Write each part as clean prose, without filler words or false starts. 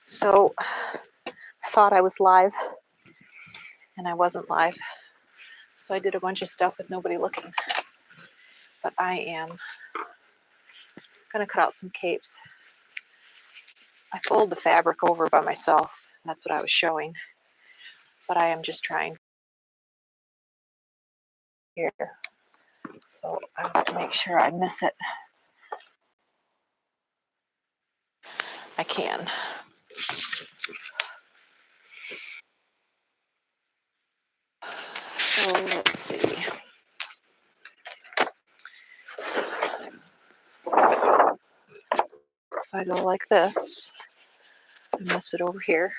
So I thought I was live, and I wasn't live. So I did a bunch of stuff with nobody looking. But I am going to cut out some capes. I fold the fabric over by myself. That's what I was showing. But I am just trying here. So I have to make sure I miss it. I can. So let's see. If I go like this, I miss it over here.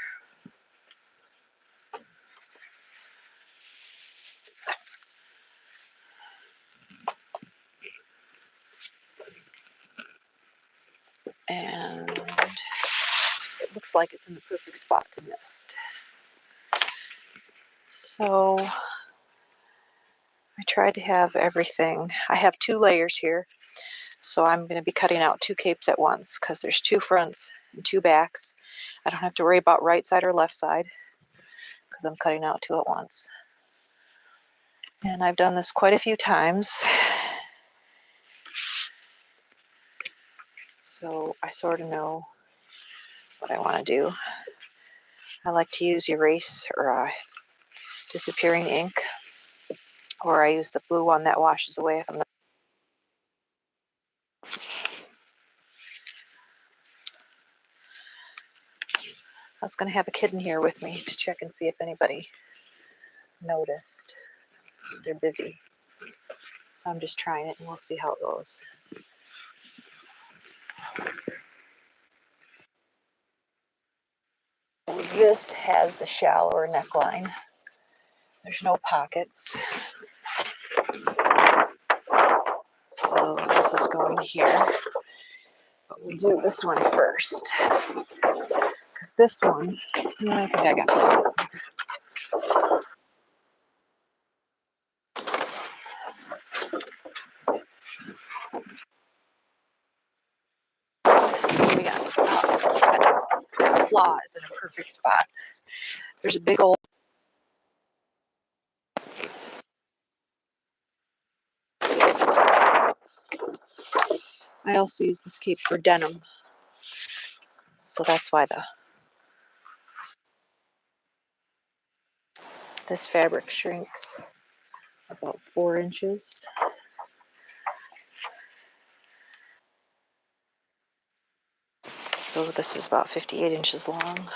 And it looks like it's in the perfect spot to mist. So I tried to have everything. I have 2 layers here. So I'm going to be cutting out 2 capes at once because there's 2 fronts and 2 backs. I don't have to worry about right side or left side because I'm cutting out 2 at once. And I've done this quite a few times. So I sort of know what I want to do. I like to use erase or disappearing ink, or I use the blue one that washes away if I'm not. I was going to have a kid in here with me to check and see if anybody noticed. They're busy. So I'm just trying it and we'll see how it goes. This has the shallower neckline. There's no pockets. So this is going here. But we'll do this one first. Because this one, I think I got that. We got that flaw is in a perfect spot. There's a big old. I also use this cape for denim. So that's why this fabric shrinks about 4 inches. So this is about 58 inches long.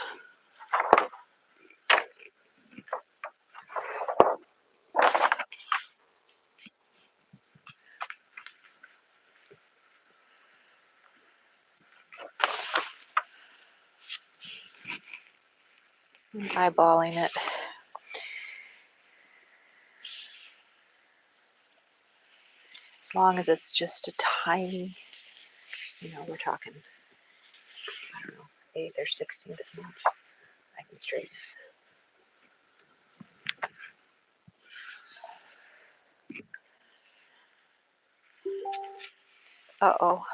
I'm eyeballing it. As long as it's just a tiny, we're talking, I don't know, 1/8 or 1/16 of an inch. I can straighten it. Uh-oh.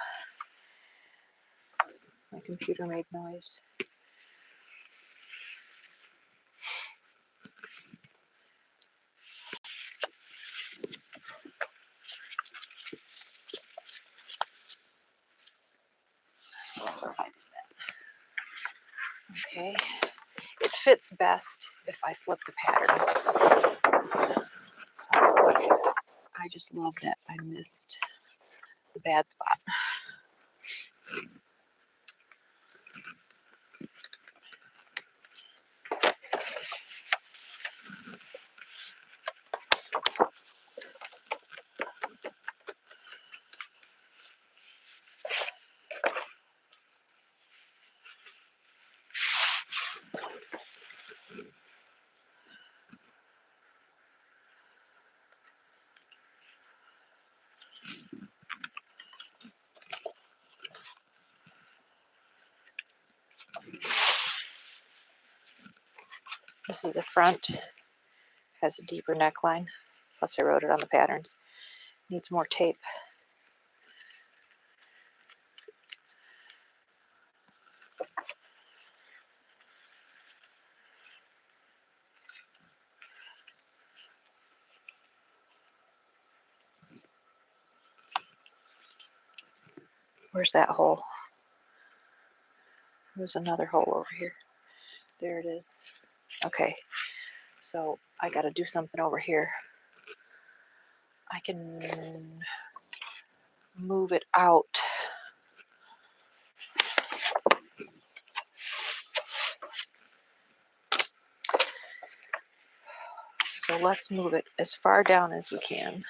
My computer made noise. Okay. It fits best if I flip the patterns. I just love that I missed the bad spot. This is the front, has a deeper neckline, plus I wrote it on the patterns. Needs more tape. Where's that hole? There's another hole over here. There it is. Okay, so I got to do something over here. I can move it out. So let's move it as far down as we can,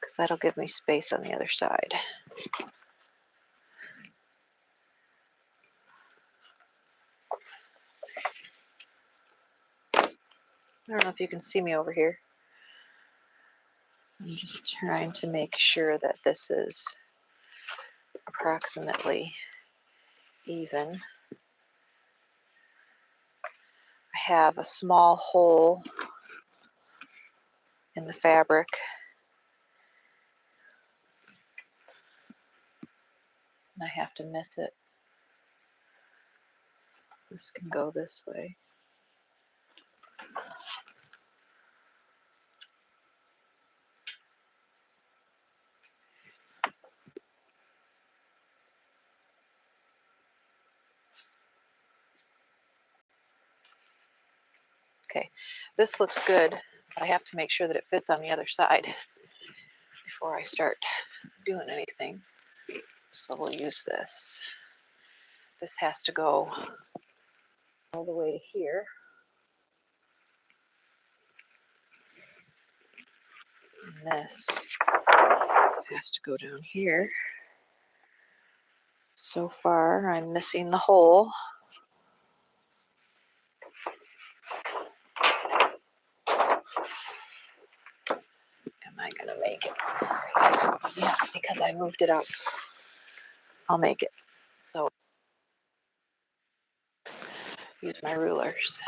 because that'll give me space on the other side. I don't know if you can see me over here. I'm just trying to make sure that this is approximately even. I have a small hole in the fabric, and I have to miss it. This can go this way. Okay, this looks good, but I have to make sure that it fits on the other side before I start doing anything. So we'll use this. This has to go all the way to here. And this has to go down here. So far, I'm missing the hole. Am I gonna make it? Yeah, because I moved it up. I'll make it. So use my rulers.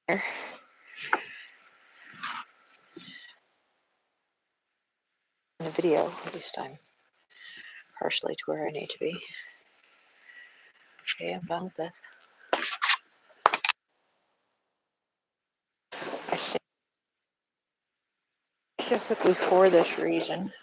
Okay. In the video, at least I'm partially to where I need to be. Okay, I'm done with this. I think specifically for this reason.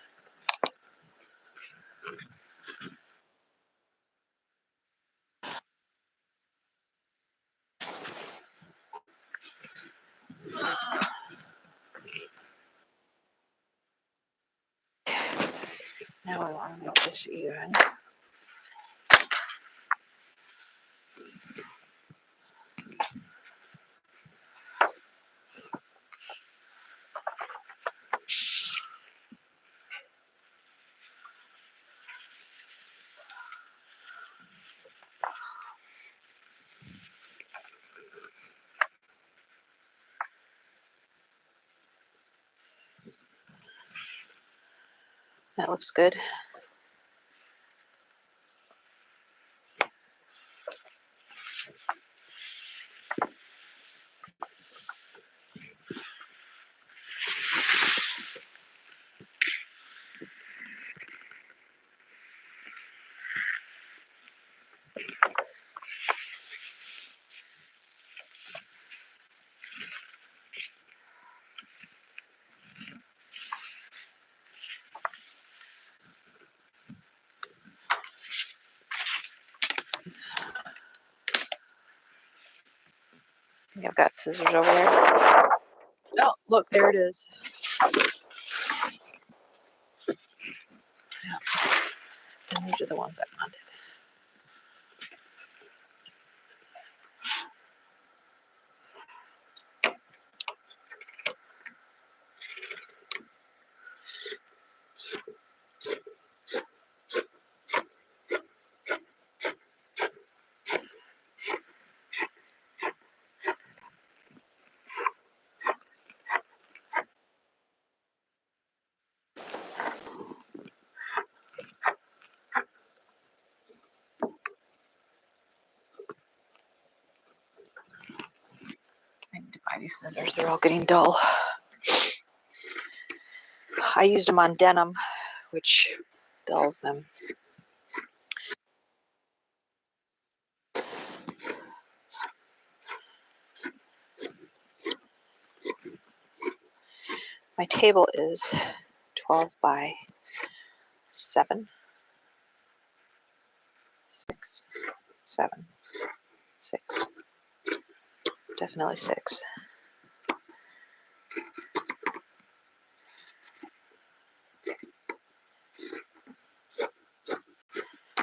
Now I want to make this even. That looks good. I think I've got scissors over there. Oh, look, there it is. Yeah. And these are the ones I wanted. buy these scissors. They're all getting dull. I used them on denim, which dulls them. My table is 12 by 7, 6, 7, 6. Definitely 6.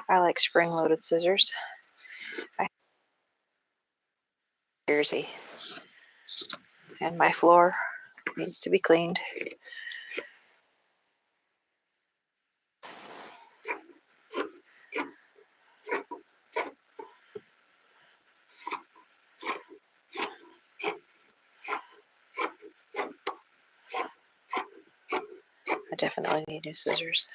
I like spring-loaded scissors. I have Jersey, and my floor needs to be cleaned. I definitely need new scissors.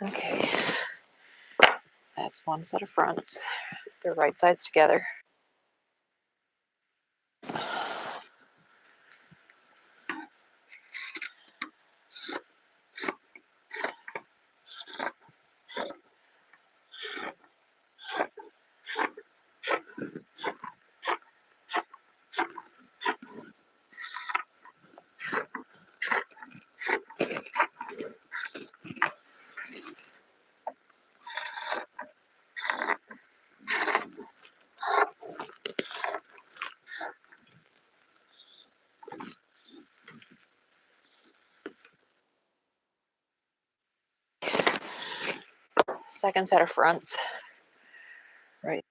Okay, that's one set of fronts. They're right sides together. Second set of fronts. Right.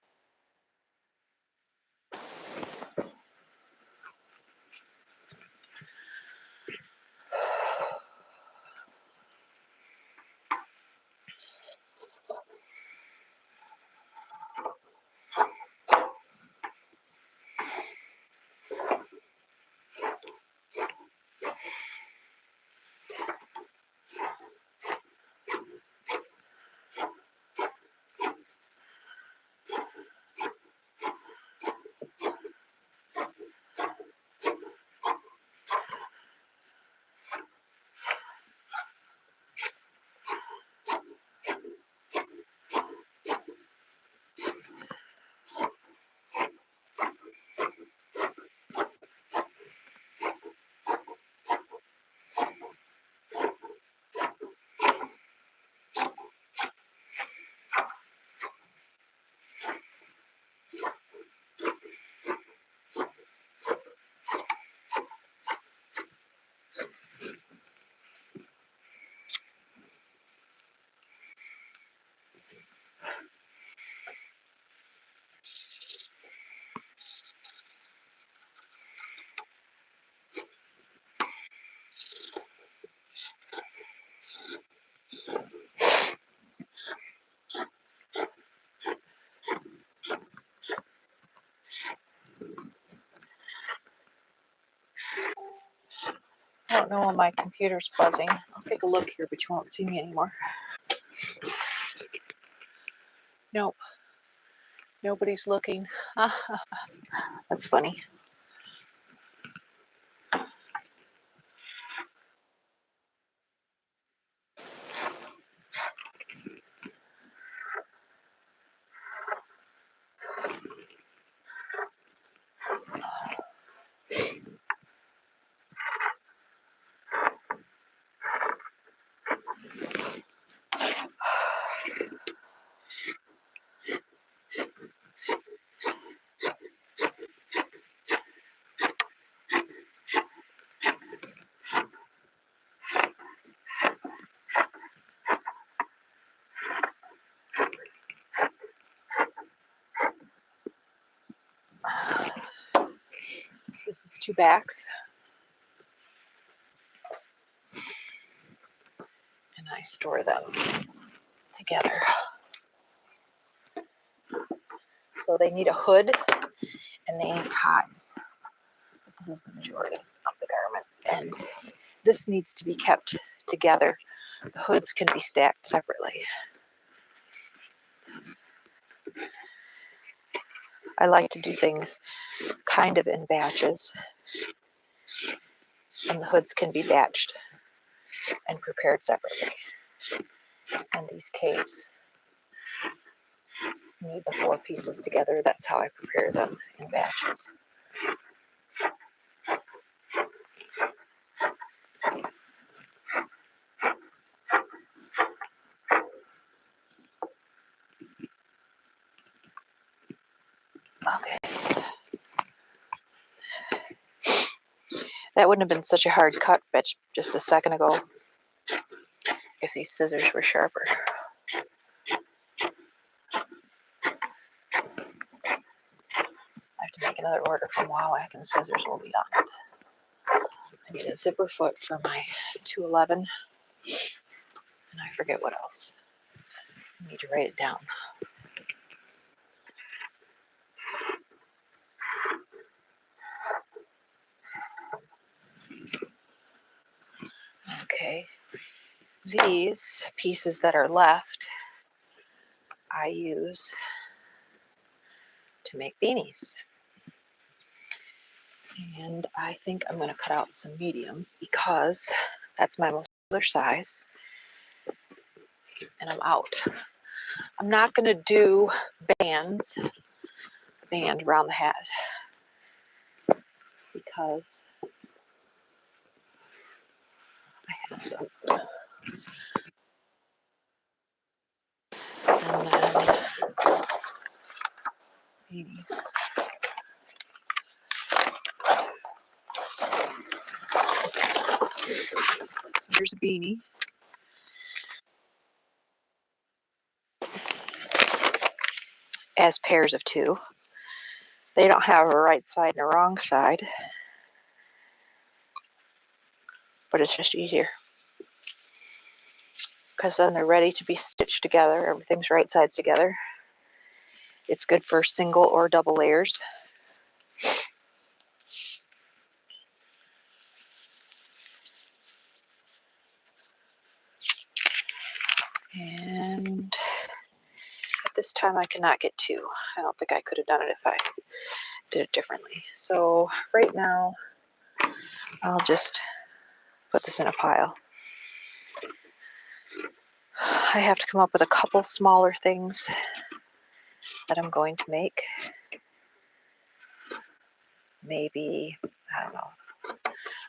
I don't know why my computer's buzzing. I'll take a look here, but you won't see me anymore. Nope. Nobody's looking. That's funny. 2 backs. And I store them together. So they need a hood and they need ties. This is the majority of the garment. And this needs to be kept together. The hoods can be stacked separately. I like to do things kind of in batches. And the hoods can be batched and prepared separately. And these capes need the 4 pieces together. That's how I prepare them in batches. Okay. That wouldn't have been such a hard cut just a second ago if these scissors were sharper. I have to make another order from Wowak and scissors will be on it. I need a zipper foot for my 211 and I forget what else. I need to write it down. Okay, these pieces that are left I use to make beanies. And I think I'm going to cut out some mediums because that's my most popular size. And I'm out. I'm not going to do bands, band around the hat, because I have some. And then these. So here's a beanie. As pairs of 2. They don't have a right side and a wrong side, but it's just easier. Because then they're ready to be stitched together. Everything's right sides together. It's good for single or double layers. And at this time I cannot get 2. I don't think I could have done it if I did it differently. So right now I'll just put this in a pile. I have to come up with a couple smaller things that I'm going to make. Maybe, I don't know.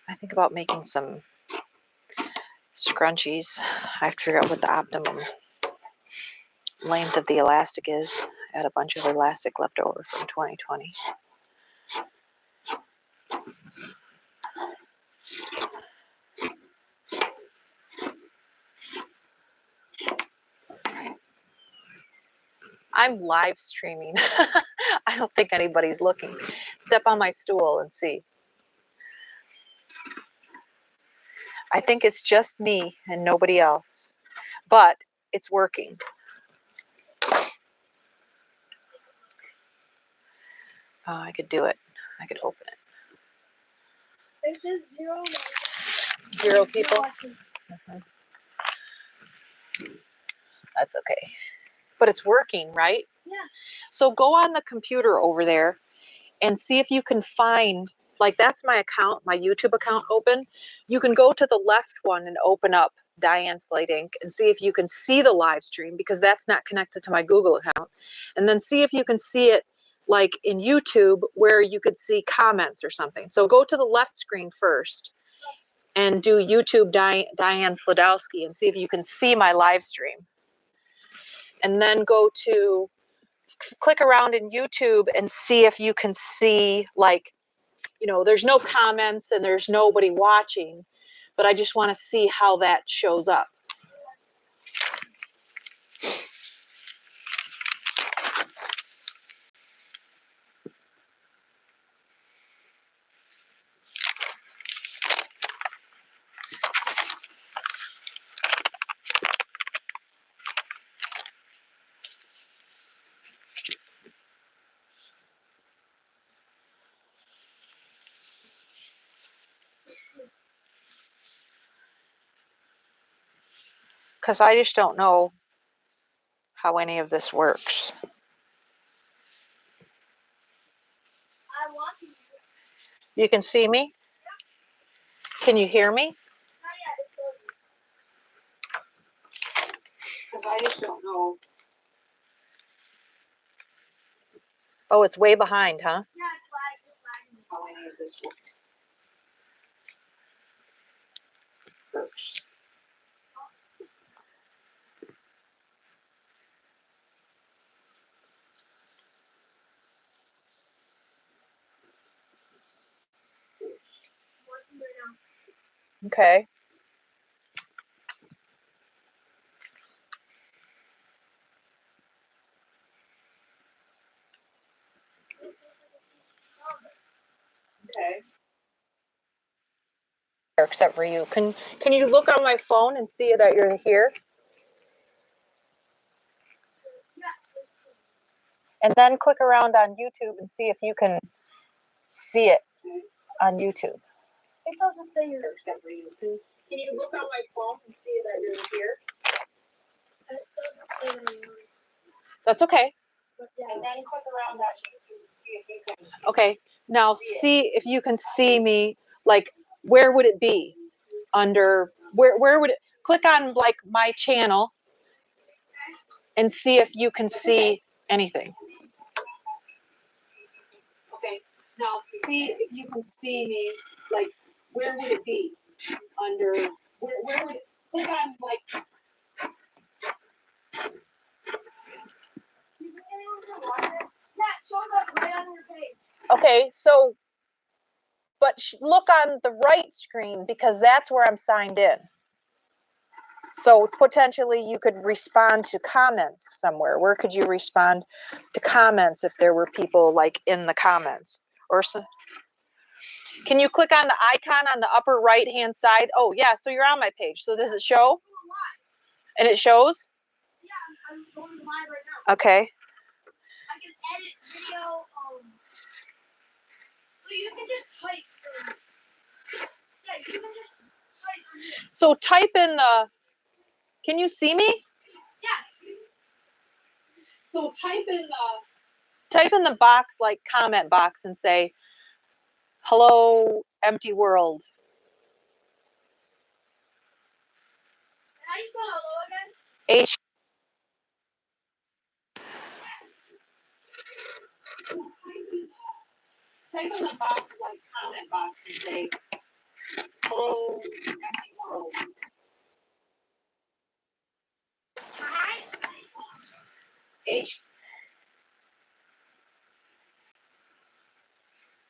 I think about making some scrunchies. I have to figure out what the optimum length of the elastic is. I had a bunch of elastic left over from 2020. I'm live streaming. I don't think anybody's looking. Step on my stool and see. I think it's just me and nobody else, but it's working. I could do it. I could open it. It says 0. 0 people? Mm-hmm. That's okay. But it's working, right? Yeah. So go on the computer over there and see if you can find, like that's my account, my YouTube account open. You can go to the left one and open up Diane Slade Inc. and see if you can see the live stream, because that's not connected to my Google account. And then see if you can see it like in YouTube where you could see comments or something. So go to the left screen first and do YouTube Diane Sladowski and see if you can see my live stream. And then go to, click around in YouTube and see if you can see, like, you know, there's no comments and there's nobody watching, but I just want to see how that shows up. because I just don't know how any of this works. I'm watching you. You can see me? Can you hear me? Not yet. It's loading. Because I just don't know. Oh, it's way behind, huh? Yeah, it's lagging. How any of this works. It's working right now. Okay. Okay. Except for you. Can you look on my phone and see that you're here? Yeah. And then click around on YouTube and see if you can see it on YouTube. It doesn't say you're. Except for you. Can you look on my phone and see that you're here? It doesn't say that you're. That's okay. But yeah. And then click around on YouTube and see if you can. Okay. Now see if you can see me. Like, where would it be? Under where would it? Click on like my channel and see if you can see anything. Okay. Now see if you can see me. Like, where would it be? Under where would it? Click on like. You think anyone's gonna watch it? Yeah, it shows up right on your page. Okay, so, but look on the right screen because that's where I'm signed in. So potentially you could respond to comments somewhere. Where could you respond to comments if there were people like in the comments? Or so, can you click on the icon on the upper right hand side? Oh yeah, so you're on my page. So does it show? And it shows? Yeah, I'm going live right now. Okay. I can edit video. So you can just type. Yeah, you can just type. So type in the. Can you see me? Yeah. So type in the box, like comment box, and say, "Hello, empty world." How do you spell hello again? H. Type in the box, like comment box, and say, "Hello, empty world." Hi. H.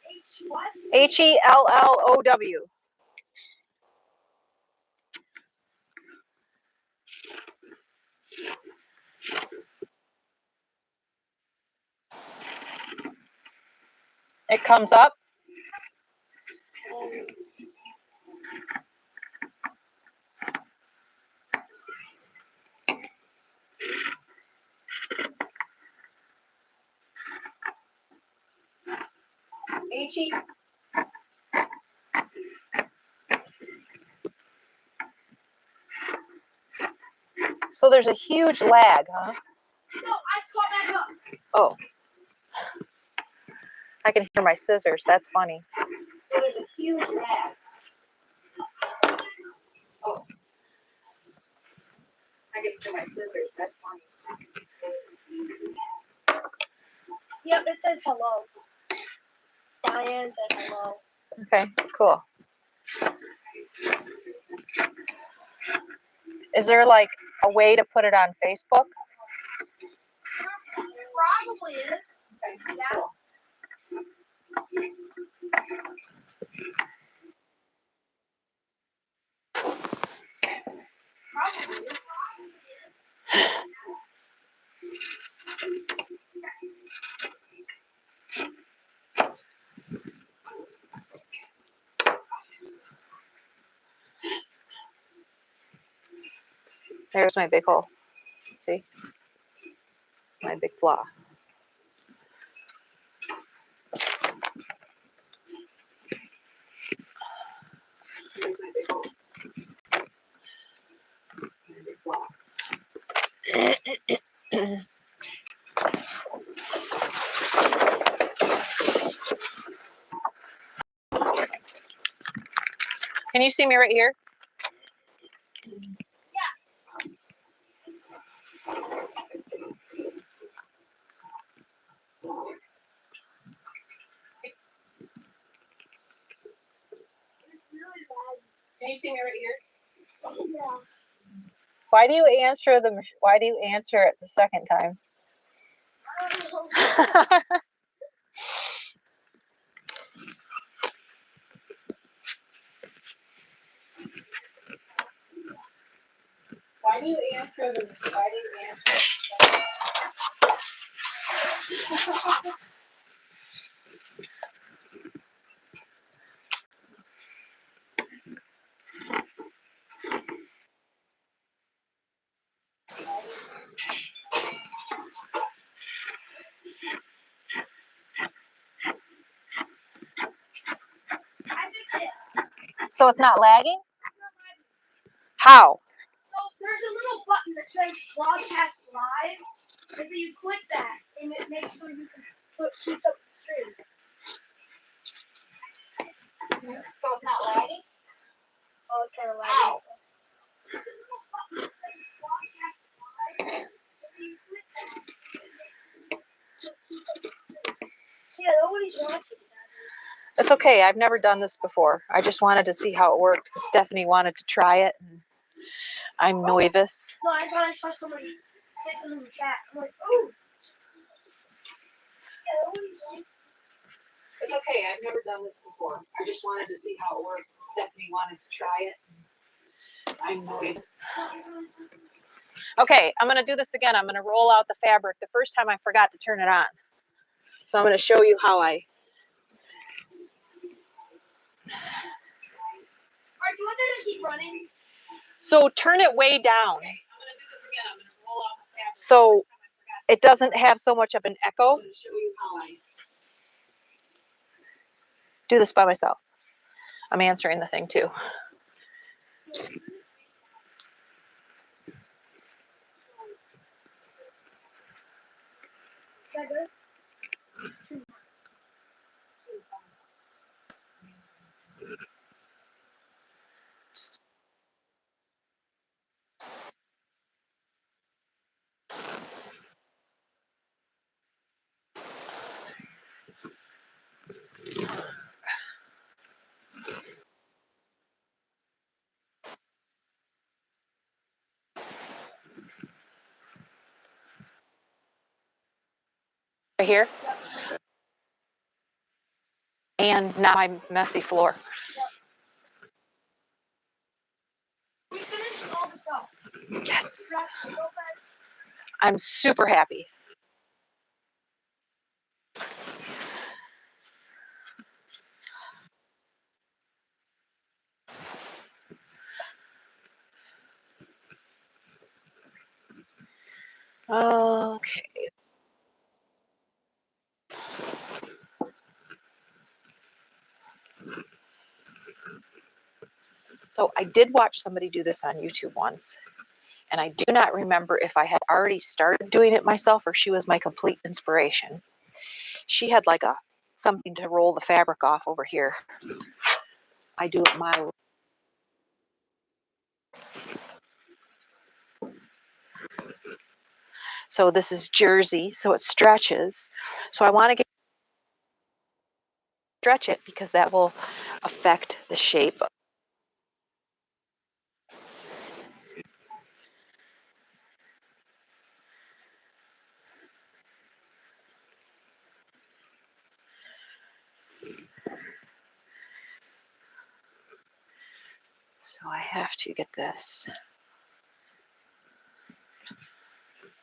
H what? HELLOW. It comes up. HE. So there's a huge lag, huh? No, I caught back up. Oh. I can hear my scissors. That's funny. So there's a huge lag. Oh. I can hear my scissors. That's funny. Yep, it says hello. Diane said hello. Okay, cool. Is there like a way to put it on Facebook? It probably is. Okay, Yeah. cool. Probably is. There's my big hole. See? My big flaw. There's my big hole. My big flaw. Can you see me right here? Can you see me right here? Yeah. Why do you answer it the second time? Why do you answer the So it's not lagging? How? So there's a little button that says broadcast live, and then you click that, and it makes sure you can keep up the stream. So it's not lagging? Oh, it's kind of lagging. Yeah, nobody's watching that. It's okay. I've never done this before. I just wanted to see how it worked because Stephanie wanted to try it. And I'm nervous. No, I thought I saw somebody say something in the chat. I'm like, oh. Yeah, nobody's watching. It's okay. I've never done this before. I just wanted to see how it worked. Stephanie wanted to try it. I'm nervous. Okay, I'm going to do this again. I'm going to roll out the fabric. The first time I forgot to turn it on. So I'm going to show you how I... Alright, do you want that to keep running? So turn it way down. So it doesn't have so much of an echo. Do this by myself. I'm answering the thing too. Is that good? Right here. And now my messy floor. We finished all the stuff. Yes. Wrap the rope ends. I'm super happy. Okay. So I did watch somebody do this on YouTube once, and I do not remember if I had already started doing it myself or she was my complete inspiration. She had like something to roll the fabric off over here. I do it my way. So this is jersey, so it stretches. So I want to stretch it because that will affect the shape. So I have to get this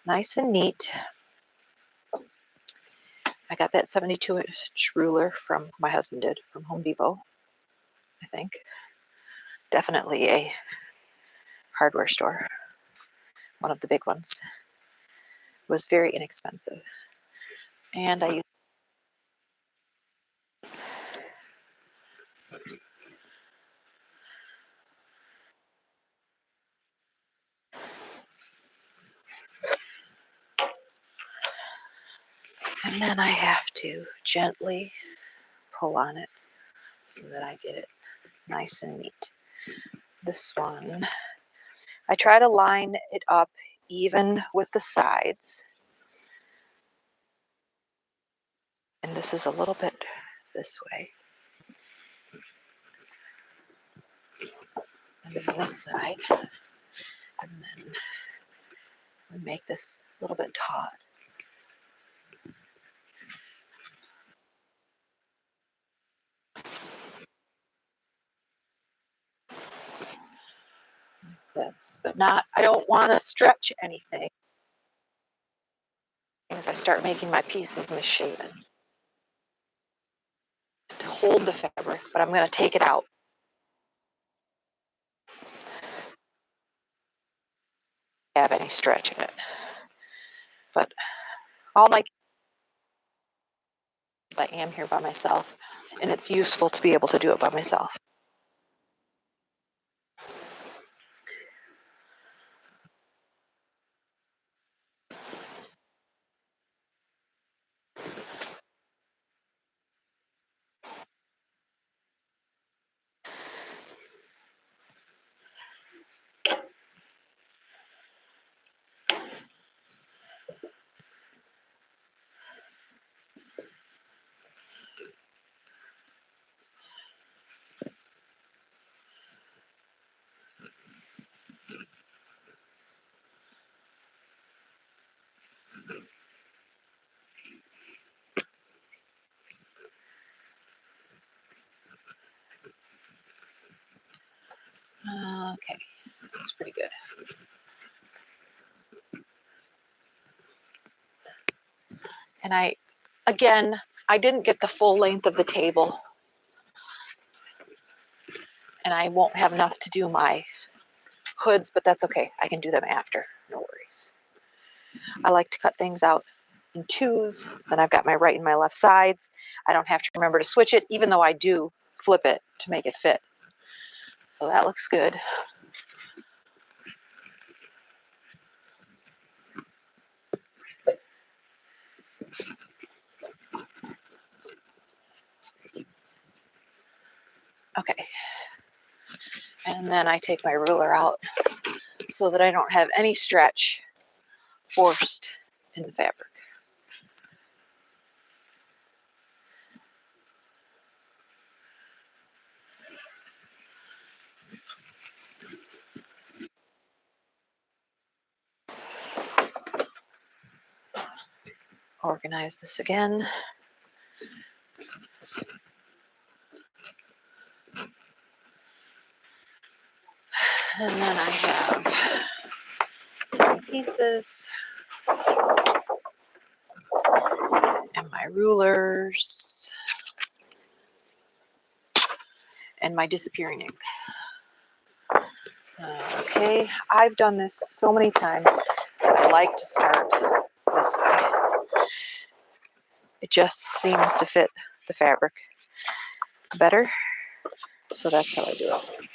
nice and neat. I got that 72-inch ruler from my husband did from Home Depot, I think. Definitely a hardware store, one of the big ones. It was very inexpensive. And I And then I have to gently pull on it so that I get it nice and neat. This one, I try to line it up even with the sides. And this is a little bit this way. And then this side. And then we make this a little bit taut. This, but not, I don't want to stretch anything as I start making my pieces misshapen to hold the fabric, but I'm going to take it out. Have any stretch in it, but all my I am here by myself, and it's useful to be able to do it by myself. Okay, looks pretty good. And I didn't get the full length of the table, and I won't have enough to do my hoods, but that's okay. I can do them after, no worries. I like to cut things out in twos. Then I've got my right and my left sides. I don't have to remember to switch it, even though I do flip it to make it fit. So that looks good. Okay. And then I take my ruler out so that I don't have any stretch forced in the fabric. Organize this again. And then I have my pieces and my rulers and my disappearing ink. Okay, I've done this so many times that I like to start this way. It just seems to fit the fabric better, so that's how I do it.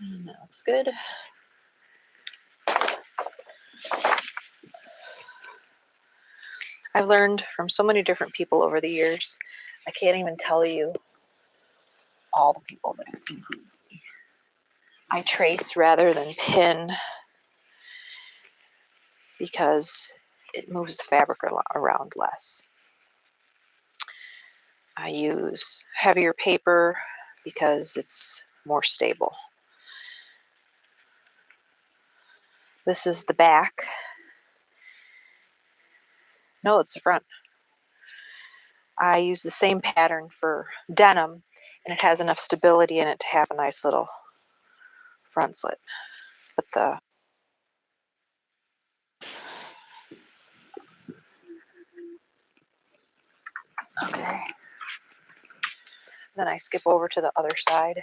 And that looks good. I've learned from so many different people over the years. I can't even tell you all the people that have influenced me. I trace rather than pin because it moves the fabric around less. I use heavier paper because it's more stable. This is the back. No, it's the front. I use the same pattern for denim, and it has enough stability in it to have a nice little front slit. But Okay. Then I skip over to the other side.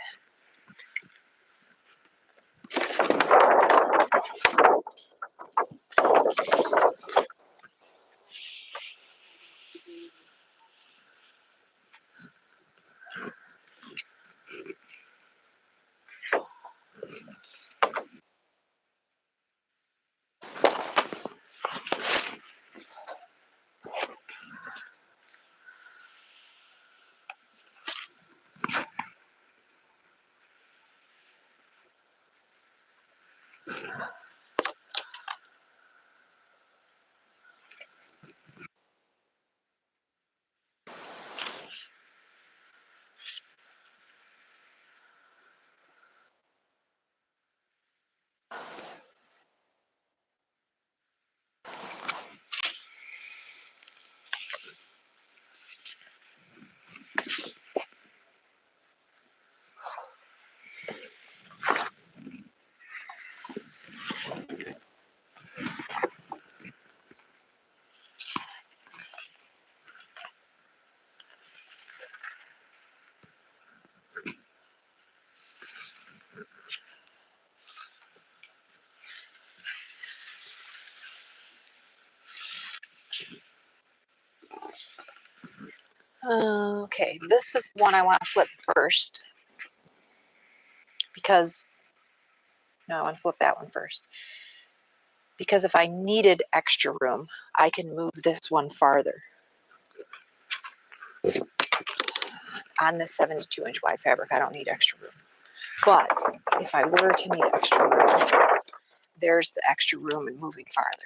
Okay, this is the one I want to flip first because, no, I want to flip that one first. Because if I needed extra room, I can move this one farther on this 72-inch wide fabric. I don't need extra room. But if I were to need extra room, there's the extra room in moving farther.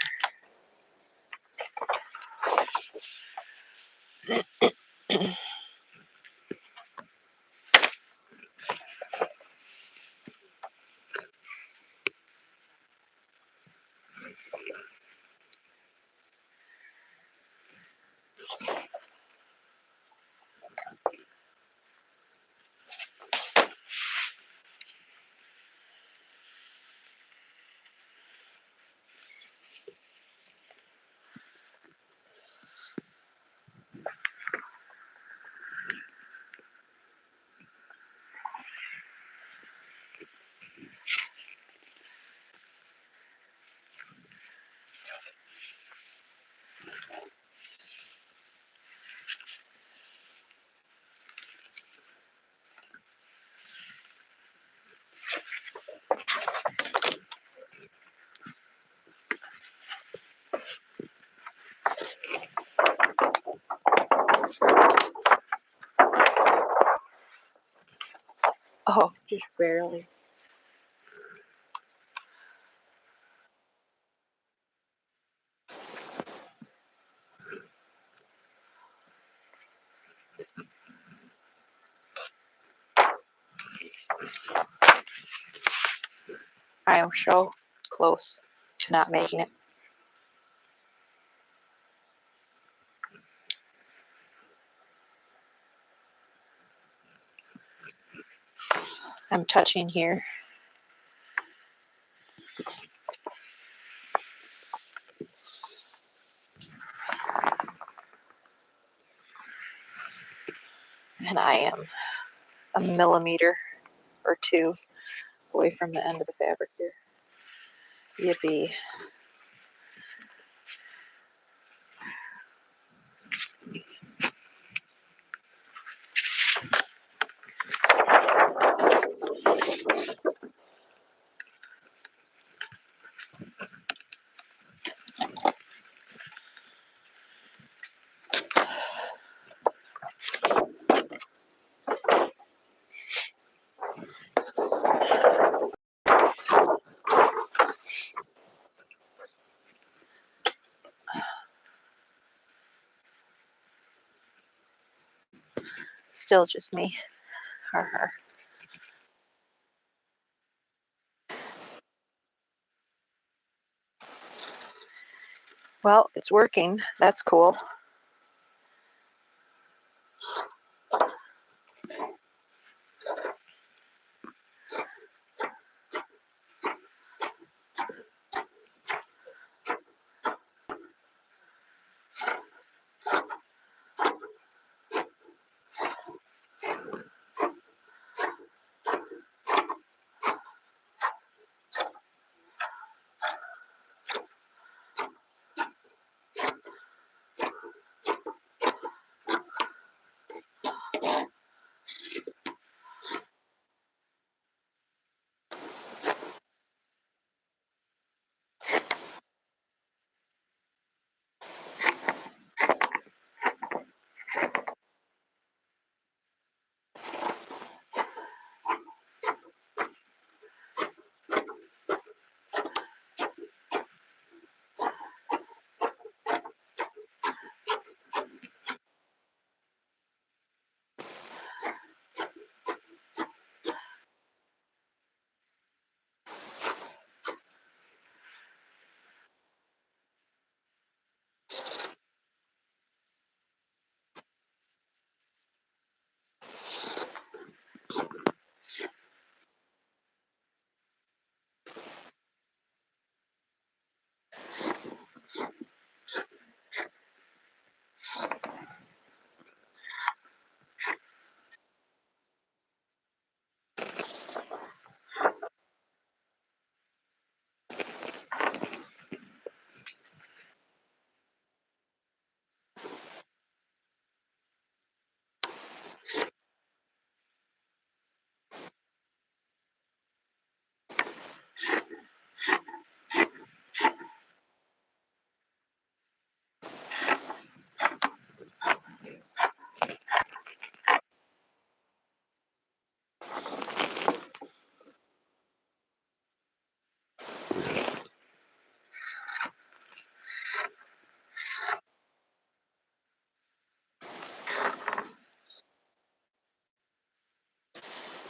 Oh, just barely. I am so close to not making it. I'm touching here. And I am a millimeter or two away from the end of the fabric here. Yippee. Still just me. Har. Well, it's working. That's cool.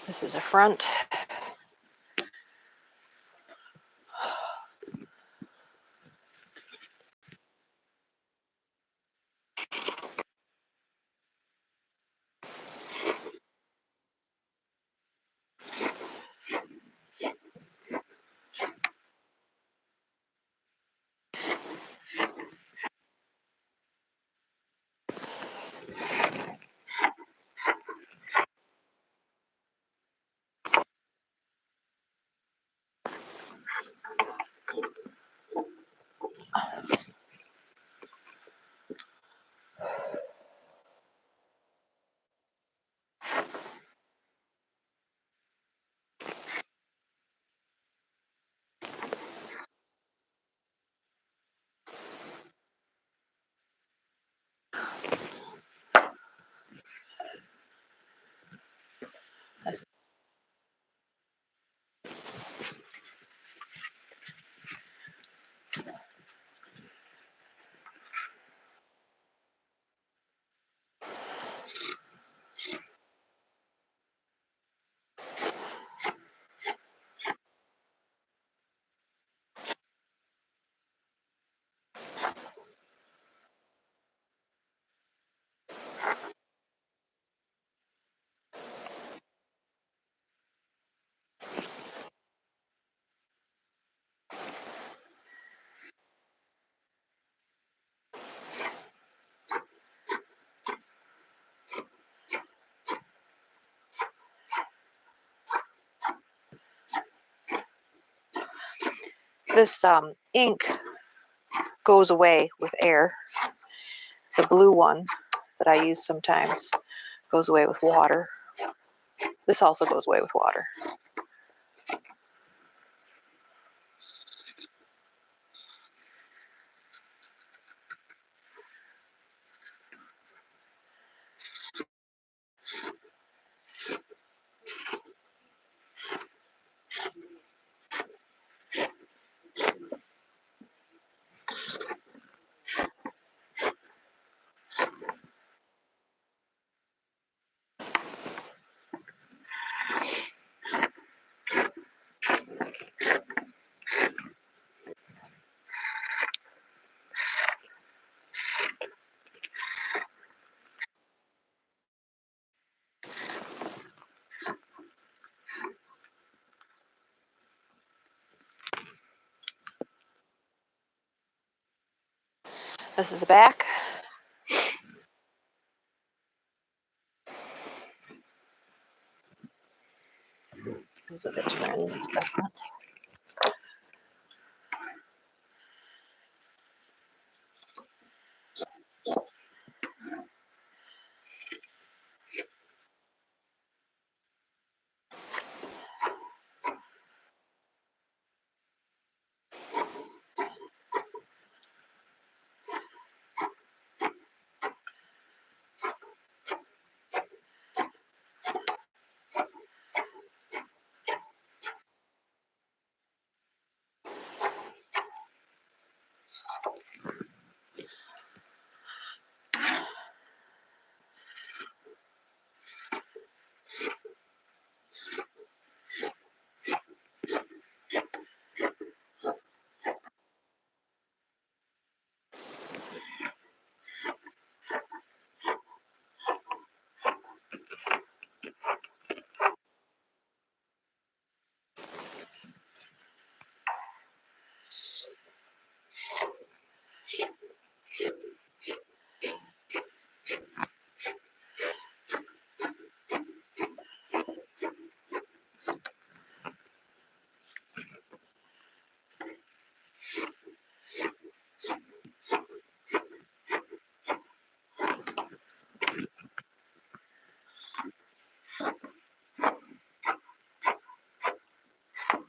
This is a front. This ink goes away with air. The blue one that I use sometimes goes away with water. This also goes away with water. This is the back. Goes with its friend. That's not.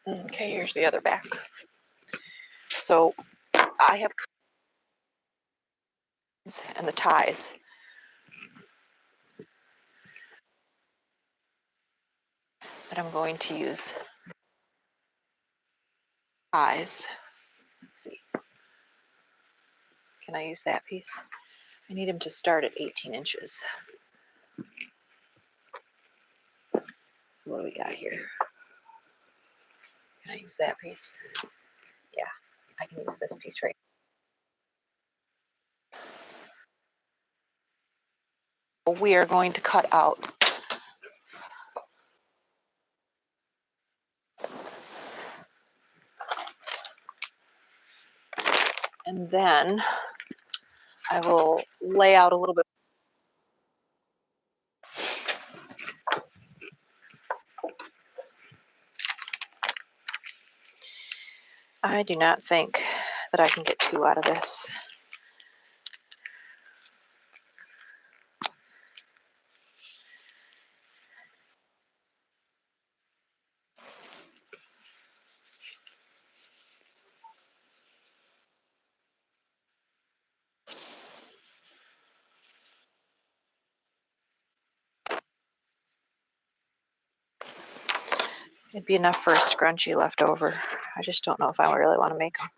Okay, here's the other back. So I have and the ties. That I'm going to use ties. Let's see. Can I use that piece? I need him to start at 18 inches. So So what do we got here? Can I use that piece? Yeah, I can use this piece right. We are going to cut out and then I will lay out a little bit. I do not think that I can get 2 out of this. It'd be enough for a scrunchie left over. I just don't know if I really want to make them.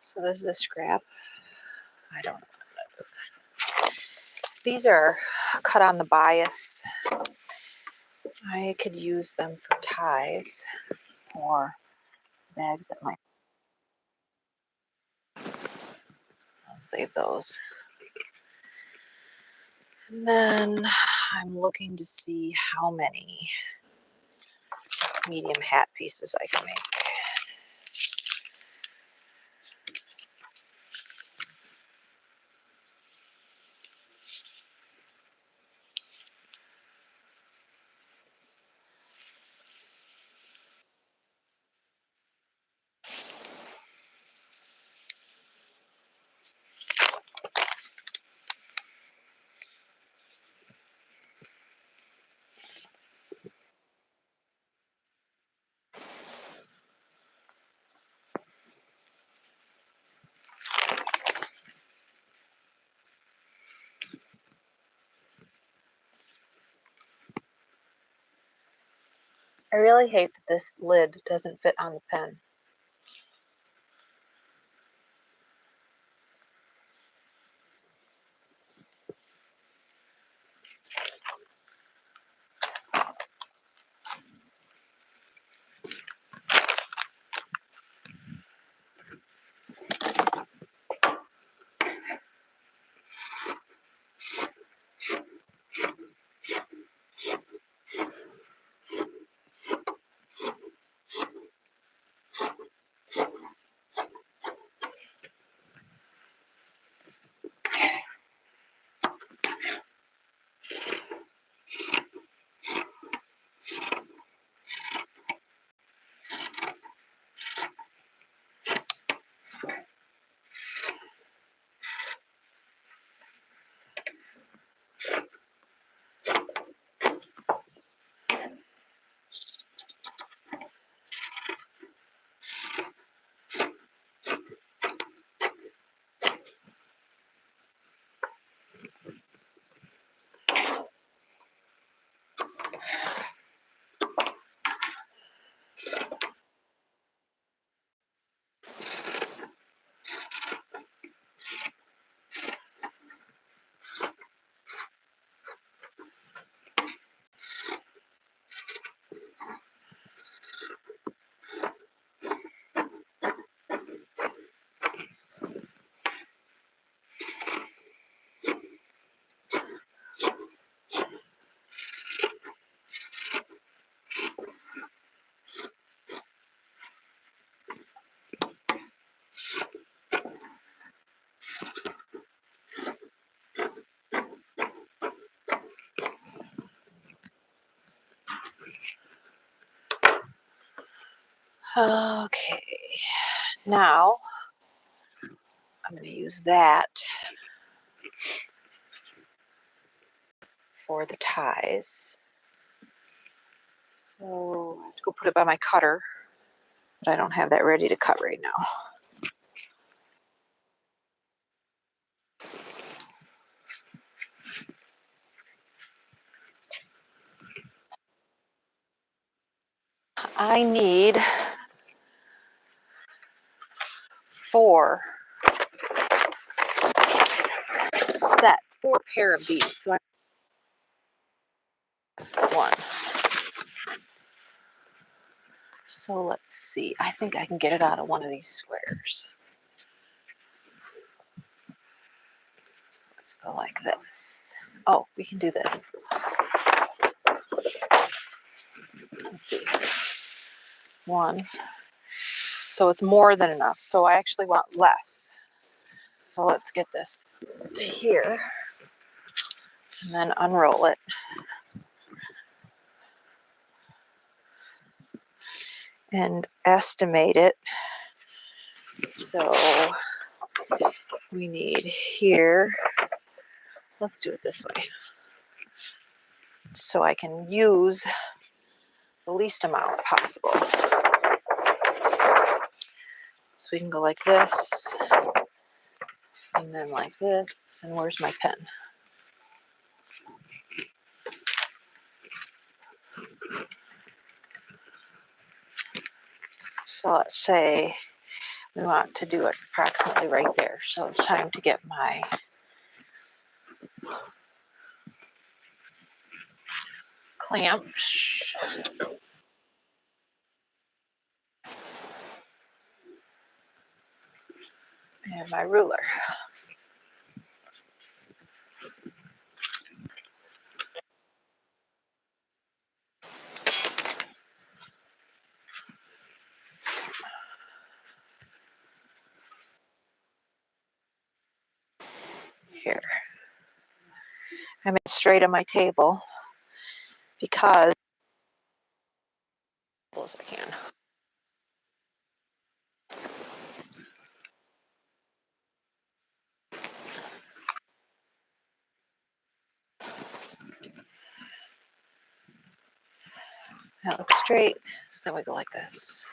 So this is a scrap. I don't know. These are cut on the bias. I could use them for ties or bags that might. I'll save those. And then I'm looking to see how many medium hat pieces I can make. I really hate that this lid doesn't fit on the pen. Okay, now I'm going to use that for the ties. So I have to go put it by my cutter, but I don't have that ready to cut right now. I need 4 pair of these. So I have 1. So let's see. I think I can get it out of one of these squares. So let's go like this. Oh, we can do this. Let's see. 1. So it's more than enough. So I actually want less. So let's get this to here and then unroll it. And estimate it. So we need here, let's do it this way, so I can use the least amount possible. So we can go like this, and then like this, and where's my pen? So let's say we want to do it approximately right there. So it's time to get my clamps and my ruler. Here. I'm straight on my table because as I can. That looks straight, so then we go like this.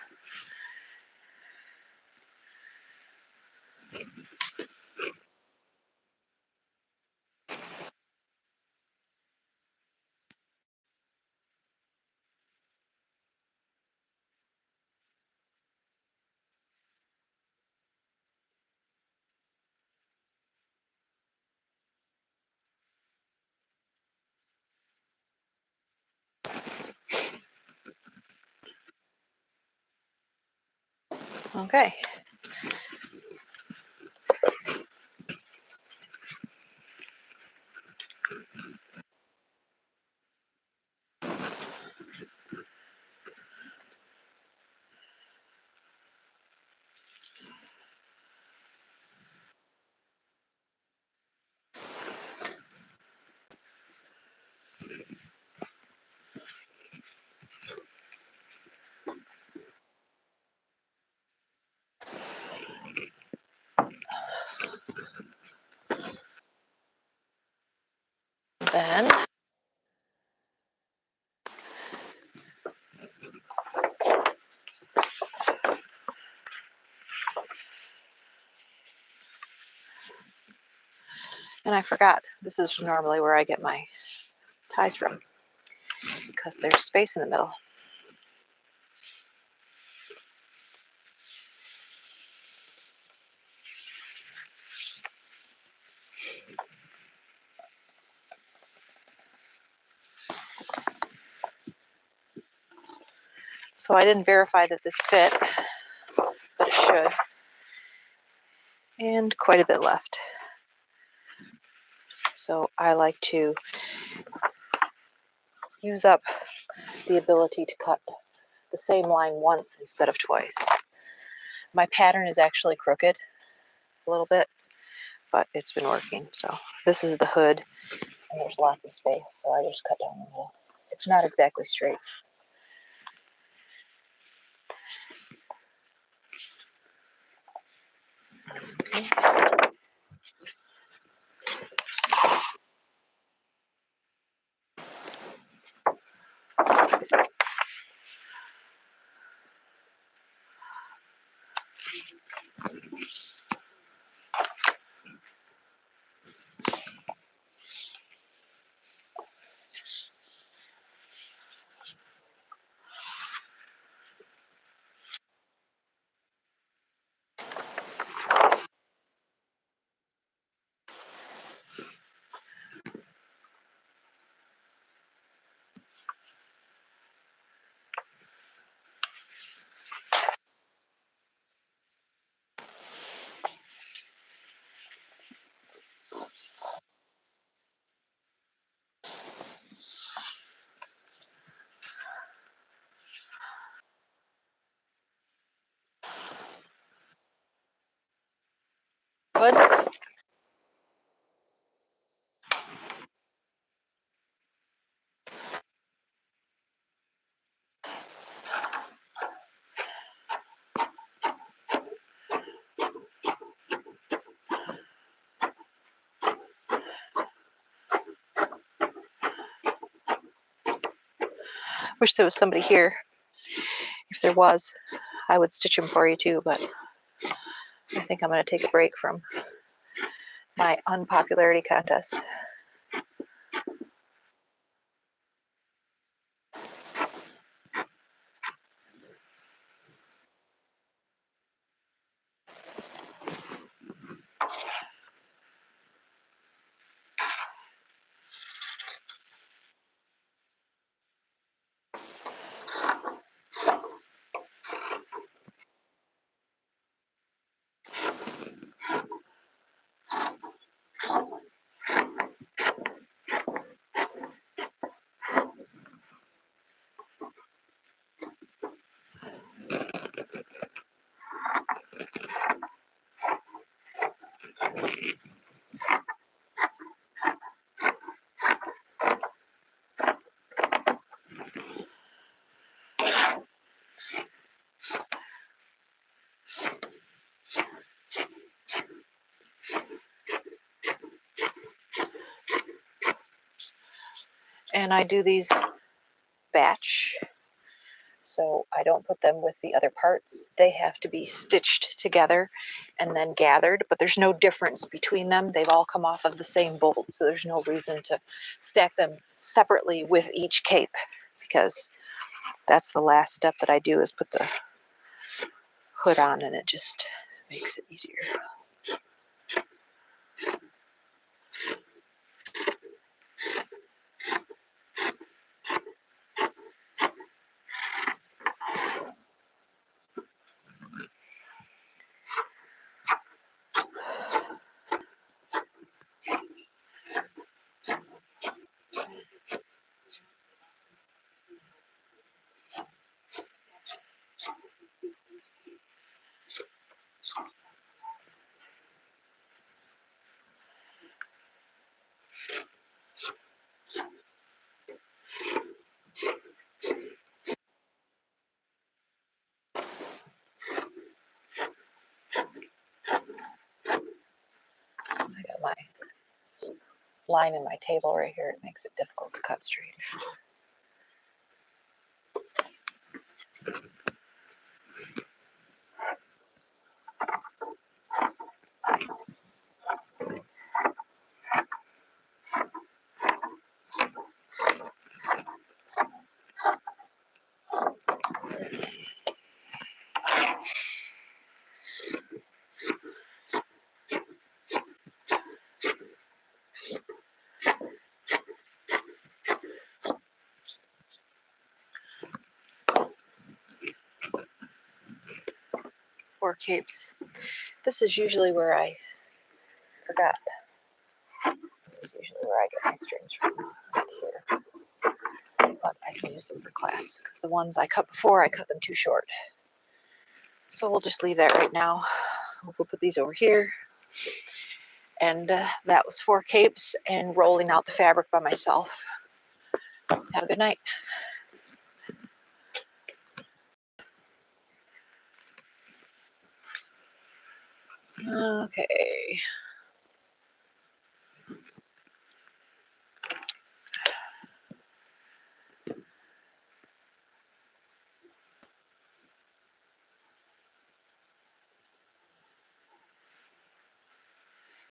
Okay. Then and I forgot, this is normally where I get my ties from because there's space in the middle. So I didn't verify that this fit, but it should. And quite a bit left. So I like to use up the ability to cut the same line once instead of twice. My pattern is actually crooked a little bit, but it's been working. So this is the hood, and there's lots of space, so I just cut down the middle. It's not exactly straight. Woods. Wish there was somebody here. If there was, I would stitch them for you too, but I think I'm going to take a break from my unpopularity contest. And I do these batch, so I don't put them with the other parts. They have to be stitched together and then gathered, but there's no difference between them. They've all come off of the same bolt, so there's no reason to stack them separately with each cape, because that's the last step that I do, is put the hood on, and it just makes it easier. I got my line in my table right here. It makes it difficult to cut straight. Or capes. This is usually where I forgot. This is usually where I get my strings from, right here. But I can use them for class, because the ones I cut before, I cut them too short. So we'll just leave that right now. We'll put these over here. And that was 4 capes and rolling out the fabric by myself. Have a good night. Okay.